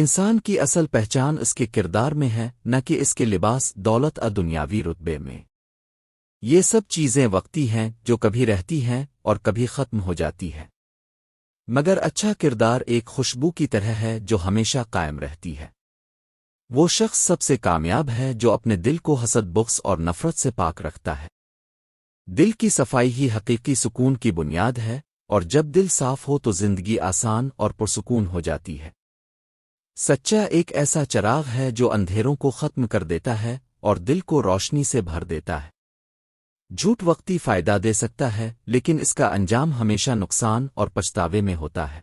انسان کی اصل پہچان اس کے کردار میں ہے، نہ کہ اس کے لباس، دولت اور دنیاوی رتبے میں۔ یہ سب چیزیں وقتی ہیں جو کبھی رہتی ہیں اور کبھی ختم ہو جاتی ہے، مگر اچھا کردار ایک خوشبو کی طرح ہے جو ہمیشہ قائم رہتی ہے۔ وہ شخص سب سے کامیاب ہے جو اپنے دل کو حسد، بغض اور نفرت سے پاک رکھتا ہے۔ دل کی صفائی ہی حقیقی سکون کی بنیاد ہے، اور جب دل صاف ہو تو زندگی آسان اور پرسکون ہو جاتی ہے۔ سچا ایک ایسا چراغ ہے جو اندھیروں کو ختم کر دیتا ہے اور دل کو روشنی سے بھر دیتا ہے۔ جھوٹ وقتی فائدہ دے سکتا ہے، لیکن اس کا انجام ہمیشہ نقصان اور پچھتاوے میں ہوتا ہے۔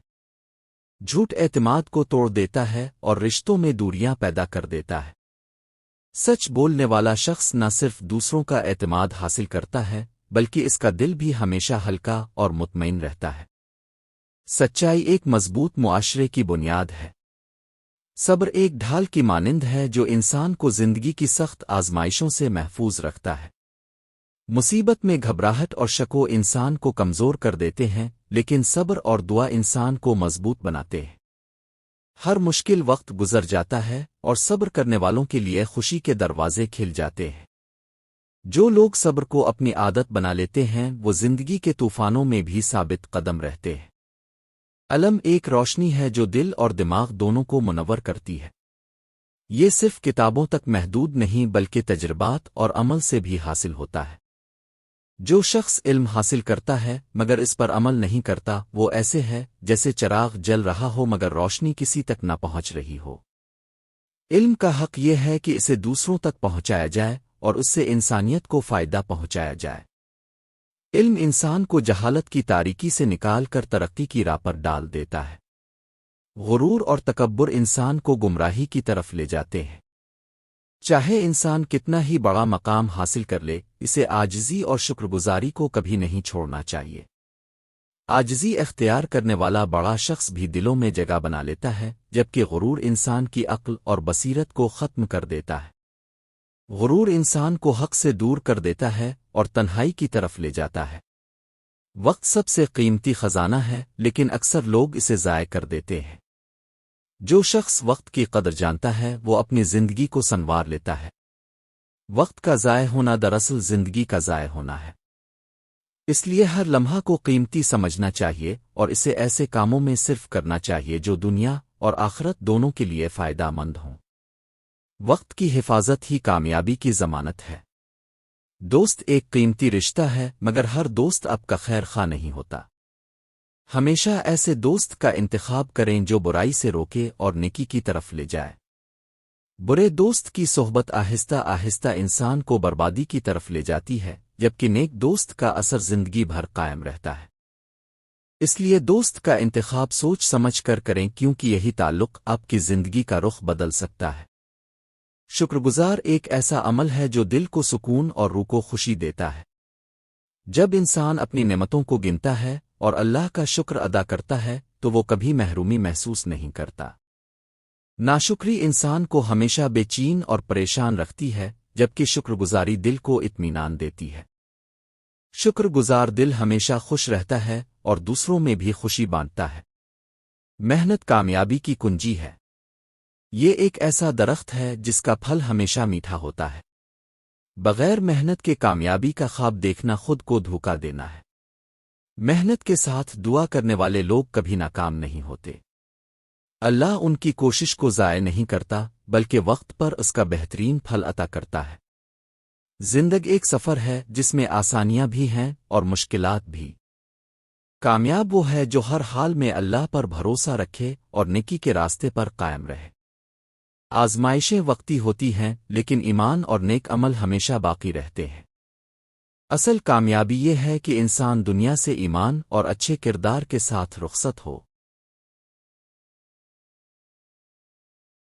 جھوٹ اعتماد کو توڑ دیتا ہے اور رشتوں میں دوریاں پیدا کر دیتا ہے۔ سچ بولنے والا شخص نہ صرف دوسروں کا اعتماد حاصل کرتا ہے، بلکہ اس کا دل بھی ہمیشہ ہلکا اور مطمئن رہتا ہے۔ سچائی ایک مضبوط معاشرے کی بنیاد ہے۔ صبر ایک ڈھال کی مانند ہے جو انسان کو زندگی کی سخت آزمائشوں سے محفوظ رکھتا ہے۔ مصیبت میں گھبراہٹ اور شکو انسان کو کمزور کر دیتے ہیں، لیکن صبر اور دعا انسان کو مضبوط بناتے ہیں۔ ہر مشکل وقت گزر جاتا ہے اور صبر کرنے والوں کے لیے خوشی کے دروازے کھل جاتے ہیں۔ جو لوگ صبر کو اپنی عادت بنا لیتے ہیں وہ زندگی کے طوفانوں میں بھی ثابت قدم رہتے ہیں۔ علم ایک روشنی ہے جو دل اور دماغ دونوں کو منور کرتی ہے۔ یہ صرف کتابوں تک محدود نہیں بلکہ تجربات اور عمل سے بھی حاصل ہوتا ہے۔ جو شخص علم حاصل کرتا ہے مگر اس پر عمل نہیں کرتا، وہ ایسے ہے جیسے چراغ جل رہا ہو مگر روشنی کسی تک نہ پہنچ رہی ہو۔ علم کا حق یہ ہے کہ اسے دوسروں تک پہنچایا جائے اور اس سے انسانیت کو فائدہ پہنچایا جائے۔ علم انسان کو جہالت کی تاریکی سے نکال کر ترقی کی راہ پر ڈال دیتا ہے۔ غرور اور تکبر انسان کو گمراہی کی طرف لے جاتے ہیں۔ چاہے انسان کتنا ہی بڑا مقام حاصل کر لے، اسے عاجزی اور شکر گزاری کو کبھی نہیں چھوڑنا چاہیے۔ عاجزی اختیار کرنے والا بڑا شخص بھی دلوں میں جگہ بنا لیتا ہے، جبکہ غرور انسان کی عقل اور بصیرت کو ختم کر دیتا ہے۔ غرور انسان کو حق سے دور کر دیتا ہے اور تنہائی کی طرف لے جاتا ہے۔ وقت سب سے قیمتی خزانہ ہے، لیکن اکثر لوگ اسے ضائع کر دیتے ہیں۔ جو شخص وقت کی قدر جانتا ہے وہ اپنی زندگی کو سنوار لیتا ہے۔ وقت کا ضائع ہونا دراصل زندگی کا ضائع ہونا ہے۔ اس لیے ہر لمحہ کو قیمتی سمجھنا چاہیے اور اسے ایسے کاموں میں صرف کرنا چاہیے جو دنیا اور آخرت دونوں کے لیے فائدہ مند ہوں۔ وقت کی حفاظت ہی کامیابی کی ضمانت ہے۔ دوست ایک قیمتی رشتہ ہے، مگر ہر دوست آپ کا خیر خواہ نہیں ہوتا۔ ہمیشہ ایسے دوست کا انتخاب کریں جو برائی سے روکے اور نیکی کی طرف لے جائے۔ برے دوست کی صحبت آہستہ آہستہ انسان کو بربادی کی طرف لے جاتی ہے، جبکہ نیک دوست کا اثر زندگی بھر قائم رہتا ہے۔ اس لیے دوست کا انتخاب سوچ سمجھ کر کریں، کیونکہ یہی تعلق آپ کی زندگی کا رخ بدل سکتا ہے۔ شکر گزار ایک ایسا عمل ہے جو دل کو سکون اور روح کو خوشی دیتا ہے۔ جب انسان اپنی نعمتوں کو گنتا ہے اور اللہ کا شکر ادا کرتا ہے تو وہ کبھی محرومی محسوس نہیں کرتا۔ ناشکری انسان کو ہمیشہ بے چین اور پریشان رکھتی ہے، جبکہ شکر گزاری دل کو اطمینان دیتی ہے۔ شکر گزار دل ہمیشہ خوش رہتا ہے اور دوسروں میں بھی خوشی بانٹتا ہے۔ محنت کامیابی کی کنجی ہے۔ یہ ایک ایسا درخت ہے جس کا پھل ہمیشہ میٹھا ہوتا ہے۔ بغیر محنت کے کامیابی کا خواب دیکھنا خود کو دھوکا دینا ہے۔ محنت کے ساتھ دعا کرنے والے لوگ کبھی ناکام نہیں ہوتے۔ اللہ ان کی کوشش کو ضائع نہیں کرتا بلکہ وقت پر اس کا بہترین پھل عطا کرتا ہے۔ زندگی ایک سفر ہے جس میں آسانیاں بھی ہیں اور مشکلات بھی۔ کامیاب وہ ہے جو ہر حال میں اللہ پر بھروسہ رکھے اور نیکی کے راستے پر قائم رہے۔ آزمائشیں وقتی ہوتی ہیں، لیکن ایمان اور نیک عمل ہمیشہ باقی رہتے ہیں۔ اصل کامیابی یہ ہے کہ انسان دنیا سے ایمان اور اچھے کردار کے ساتھ رخصت ہو۔